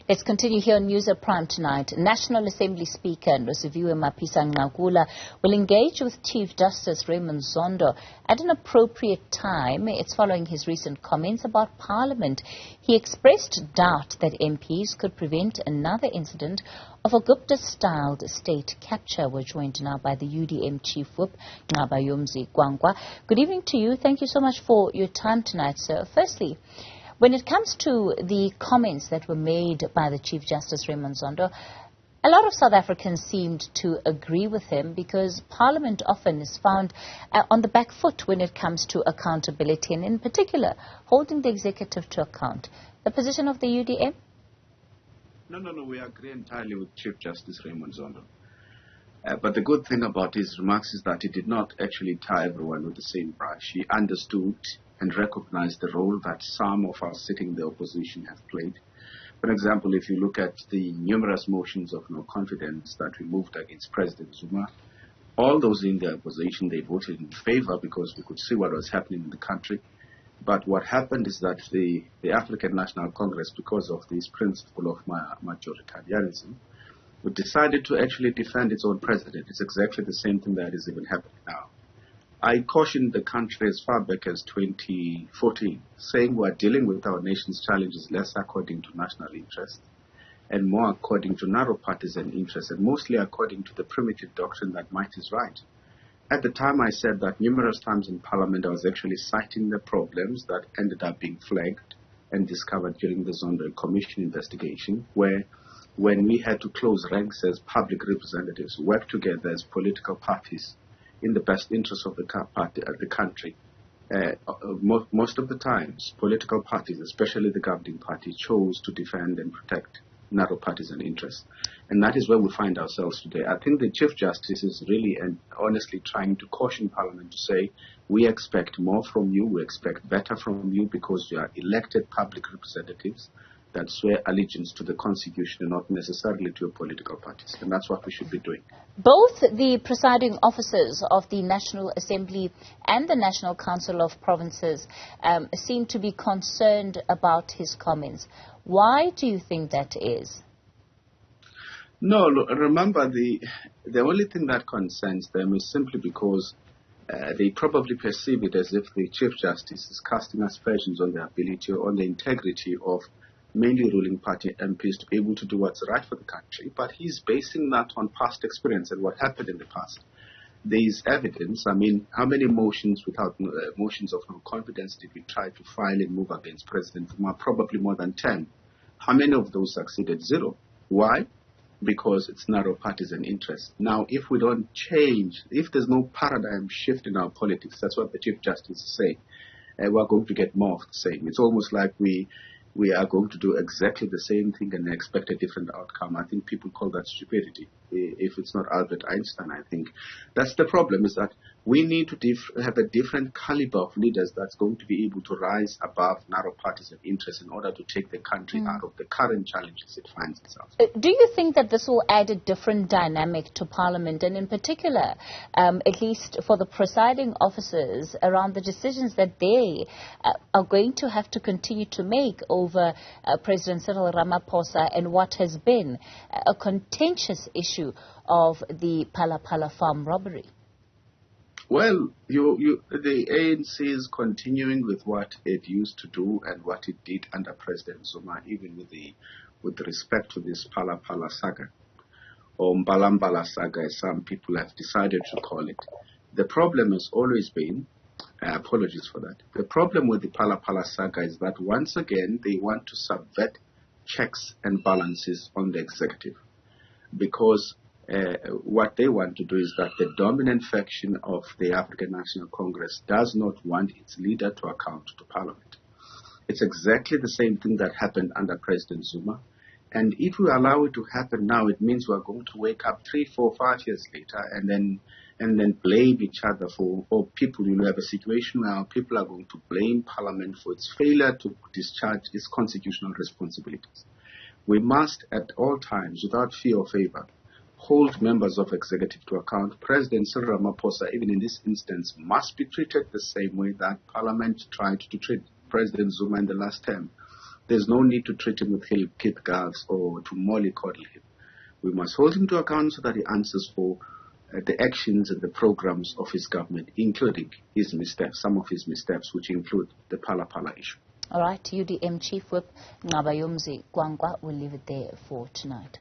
Let's continue here on News at Prime tonight. National Assembly Speaker Nosiviwe Mapisa-Nqakula will engage with Chief Justice Raymond Zondo at an appropriate time. It's following his recent comments about Parliament. He expressed doubt that MPs could prevent another incident of a Gupta-styled state capture. We're joined now by the UDM Chief Whip, Nqabayomzi, Kwankwa. Good evening to you. Thank you so much for your time tonight, sir. Firstly, when it comes to the comments that were made by the Chief Justice Raymond Zondo, a lot of South Africans seemed to agree with him because Parliament often is found on the back foot when it comes to accountability and in particular holding the executive to account. The position of the UDM? No, we agree entirely with Chief Justice Raymond Zondo. But the good thing about his remarks is that he did not actually tie everyone with the same brush. He understood and recognized the role that some of us sitting in the opposition have played. For example, if you look at the numerous motions of no confidence that we moved against President Zuma, all those in the opposition, they voted in favor because we could see what was happening in the country. But what happened is that the African National Congress, because of this principle of majoritarianism, we decided to actually defend its own president. It's exactly the same thing that is even happening now. I cautioned the country as far back as 2014, saying we are dealing with our nation's challenges less according to national interest and more according to narrow partisan interests, and mostly according to the primitive doctrine that might is right. At the time, I said that numerous times in Parliament, I was actually citing the problems that ended up being flagged and discovered during the Zondo Commission investigation, where when we had to close ranks as public representatives, work together as political parties in the best interest of the country. Most of the times, political parties, especially the governing party, chose to defend and protect narrow partisan interests. And that is where we find ourselves today. I think the Chief Justice is really and honestly trying to caution Parliament to say, we expect more from you, we expect better from you because you are elected public representatives that swear allegiance to the Constitution and not necessarily to your political parties. And that's what we should be doing. Both the presiding officers of the National Assembly and the National Council of Provinces seem to be concerned about his comments. Why do you think that is? No, look, remember, the only thing that concerns them is simply because they probably perceive it as if the Chief Justice is casting aspersions on the ability or on the integrity of mainly ruling party MPs to be able to do what's right for the country, but he's basing that on past experience and what happened in the past. There is evidence. I mean, how many motions of no confidence did we try to file and move against President Zuma? Probably more than 10. How many of those succeeded? 0. Why? Because it's narrow partisan interest. Now, if we don't change, if there's no paradigm shift in our politics, that's what the Chief Justice is saying, we're going to get more of the same. It's almost like we are going to do exactly the same thing and expect a different outcome. I think people call that stupidity. If it's not Albert Einstein, I think. That's the problem, is that we need to have a different caliber of leaders that's going to be able to rise above narrow partisan interests in order to take the country out of the current challenges it finds itself. Do you think that this will add a different dynamic to Parliament, and in particular, at least for the presiding officers, around the decisions that they are going to have to continue to make over President Cyril Ramaphosa and what has been a contentious issue of the Palapala farm robbery? Well, the ANC is continuing with what it used to do and what it did under President Zuma, even with respect to this Palapala saga, or Mbalambala saga, as some people have decided to call it. The problem has always been, apologies for that, the problem with the Palapala saga is that once again they want to subvert checks and balances on the executive, because what they want to do is that the dominant faction of the African National Congress does not want its leader to account to Parliament. It's exactly the same thing that happened under President Zuma. And if we allow it to happen now, it means we're going to wake up 3, 4, 5 years later and then blame each other or people. You have a situation where people are going to blame Parliament for its failure to discharge its constitutional responsibilities. We must, at all times, without fear or favor, hold members of executive to account. President Cyril Ramaphosa, even in this instance, must be treated the same way that Parliament tried to treat President Zuma in the last term. There's no need to treat him with kid gloves or to mollycoddle him. We must hold him to account so that he answers for the actions and the programs of his government, including his missteps, some of his missteps, which include the Palapala issue. All right, UDM Chief Whip Nqabayomzi Kwankwa will leave it there for tonight.